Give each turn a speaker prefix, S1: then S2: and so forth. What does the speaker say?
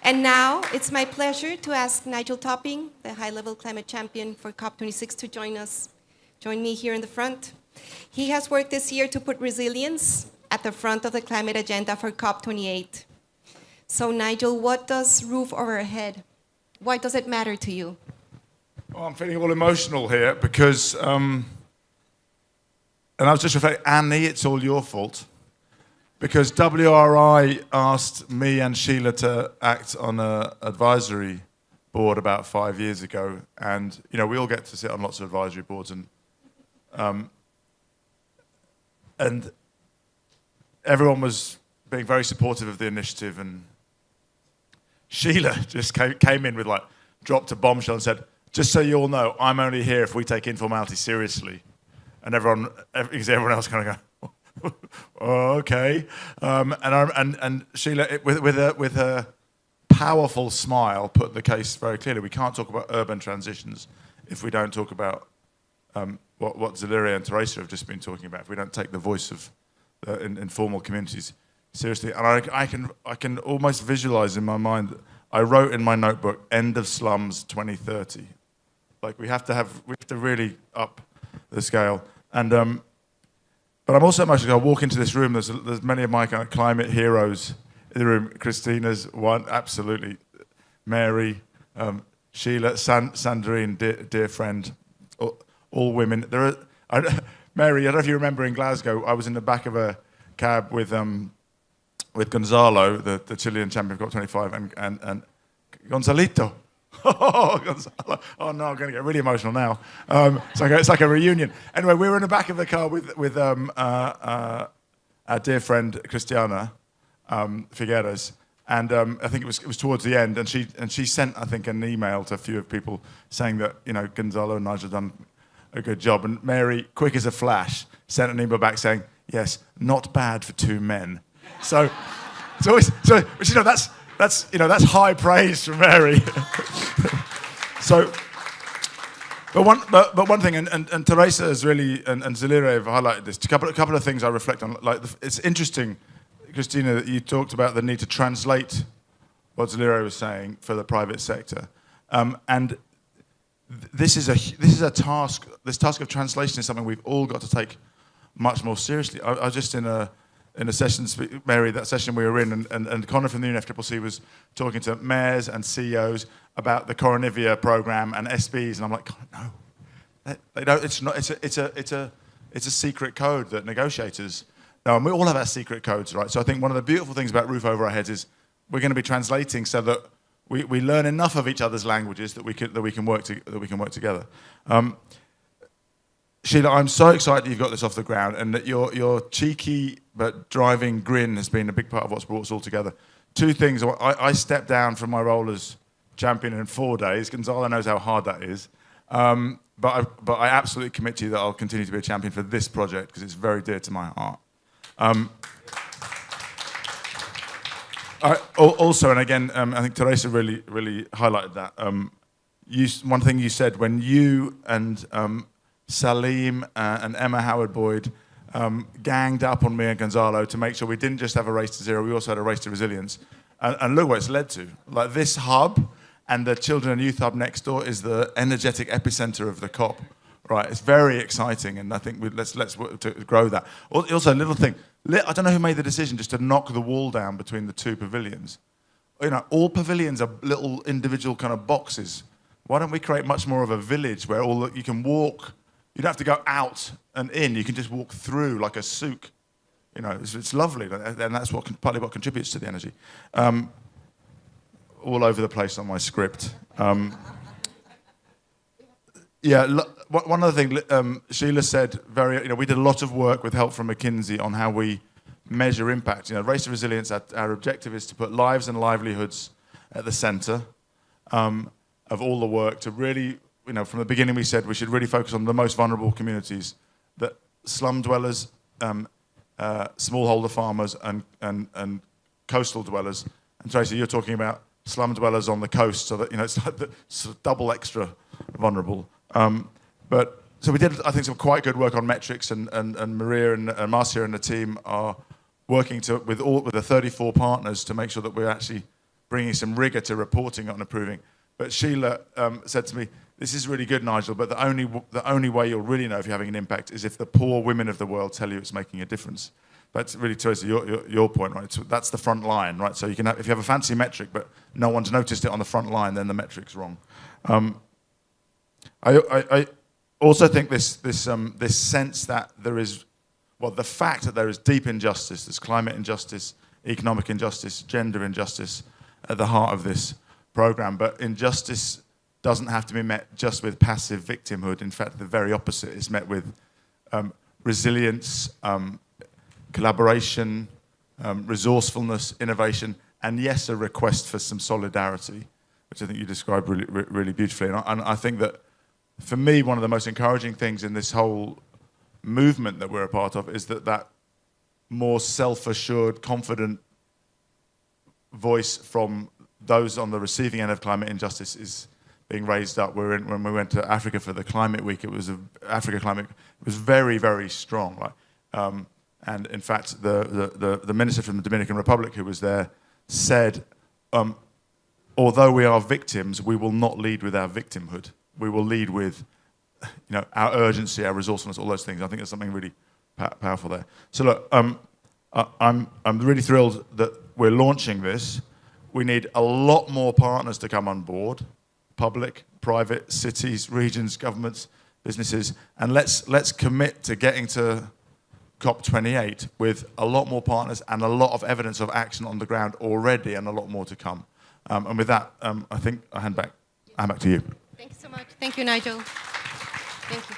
S1: And now it's my pleasure to ask Nigel Topping, the high-level climate champion for COP26, to join me here in the front. He has worked this year to put resilience at the front of the climate agenda for COP28. So Nigel, what does roof over our head? Why does it matter to you?
S2: Well, I'm feeling all emotional here because, and I was just reflecting, Annie, it's all your fault. Because WRI asked me and Sheila to act on an advisory board about 5 years ago, and we all get to sit on lots of advisory boards, and everyone was being very supportive of the initiative, and Sheila just came in with dropped a bombshell and said, "Just so you all know, I'm only here if we take informality seriously," and everyone else kind of go, "Oh, okay," and Sheila, with her powerful smile, put the case very clearly. We can't talk about urban transitions if we don't talk about what Zeliria and Teresa have just been talking about. If we don't take the voice of informal communities seriously, and I can almost visualize in my mind. I wrote in my notebook, "End of slums 2030." We have to really up the scale, and. But I'm also emotional. I walk into this room. There's many of my kind of climate heroes in the room. Christina's one, absolutely. Mary, Sheila, Sandrine, dear friend, all women. Mary, I don't know if you remember in Glasgow. I was in the back of a cab with Gonzalo, the Chilean champion of COP25, and Gonzalito. Oh, Gonzalo. Oh no, I'm going to get really emotional now. It's like a reunion. Anyway, we were in the back of the car with our dear friend Cristiana Figueres, and I think it was towards the end, and she sent, I think, an email to a few of people saying that Gonzalo and Nigel done a good job, and Mary, quick as a flash, sent an email back saying, "Yes, not bad for two men." So that's high praise from Mary. But one thing, and Teresa has really, and Zeliria have highlighted this. A couple of things I reflect on. It's interesting, Christina, that you talked about the need to translate what Zeliria was saying for the private sector, and this is a task. This task of translation is something we've all got to take much more seriously. I was just in a session, Mary, that session we were in, and Connor from the UNFCCC was talking to mayors and CEOs about the Coronivia program and SBs, and I'm like, no, they don't. It's not. It's a secret code that negotiators know, and we all have our secret codes, right? So I think one of the beautiful things about Roof Over Our Heads is we're going to be translating so that we learn enough of each other's languages that we can work together. Sheila, I'm so excited you've got this off the ground, and that your cheeky but driving grin has been a big part of what's brought us all together. Two things. I stepped down from my role as champion in 4 days. Gonzalo knows how hard that is. But I absolutely commit to you that I'll continue to be a champion for this project because it's very dear to my heart. Also, and again, I think Teresa really highlighted that. One thing you said when you and Salim and Emma Howard-Boyd ganged up on me and Gonzalo to make sure we didn't just have a race to zero, we also had a race to resilience. And look what it's led to. This hub and the Children and Youth Hub next door is the energetic epicenter of the COP. Right, it's very exciting, and I think let's work to grow that. Also, a little thing. I don't know who made the decision just to knock the wall down between the two pavilions. All pavilions are little individual kind of boxes. Why don't we create much more of a village where you can walk? You don't have to go out and in. You can just walk through like a souk. It's lovely, and that's partly what contributes to the energy. All over the place on my script. One other thing, Sheila said we did a lot of work with help from McKinsey on how we measure impact. Race to resilience, our objective is to put lives and livelihoods at the center of all the work to really, from the beginning we said we should really focus on the most vulnerable communities, that slum dwellers, smallholder farmers and coastal dwellers. And Tracy, you're talking about slum dwellers on the coast, so that it's like the sort of double extra vulnerable. So we did, I think, some quite good work on metrics, and Maria and Marcia and the team are working with the 34 partners to make sure that we're actually bringing some rigor to reporting on approving. But Sheila said to me, "This is really good, Nigel, but the only way you'll really know if you're having an impact is if the poor women of the world tell you it's making a difference." That's really, Teresa, your point, right? So that's the front line, right? So you can have, if you have a fancy metric, but no one's noticed it on the front line, then the metric's wrong. I also think this sense that there is, well, the fact that there is deep injustice, there's climate injustice, economic injustice, gender injustice at the heart of this program, but injustice doesn't have to be met just with passive victimhood. In fact, the very opposite is met with resilience, collaboration, resourcefulness, innovation, and yes, a request for some solidarity, which I think you described really beautifully. And I think that, for me, one of the most encouraging things in this whole movement that we're a part of is that more self-assured, confident voice from those on the receiving end of climate injustice is being raised up. When we went to Africa for the Climate Week, Africa Climate, it was very, very strong. Right? And in fact, the minister from the Dominican Republic who was there said, although we are victims, we will not lead with our victimhood. We will lead with, our urgency, our resourcefulness, all those things. I think there's something really powerful there. So look, I'm really thrilled that we're launching this. We need a lot more partners to come on board: public, private, cities, regions, governments, businesses, and let's commit to getting to COP28 with a lot more partners and a lot of evidence of action on the ground already, and a lot more to come. And with that, I think I hand back to you.
S1: Thank you so much. Thank you, Nigel. Thank you.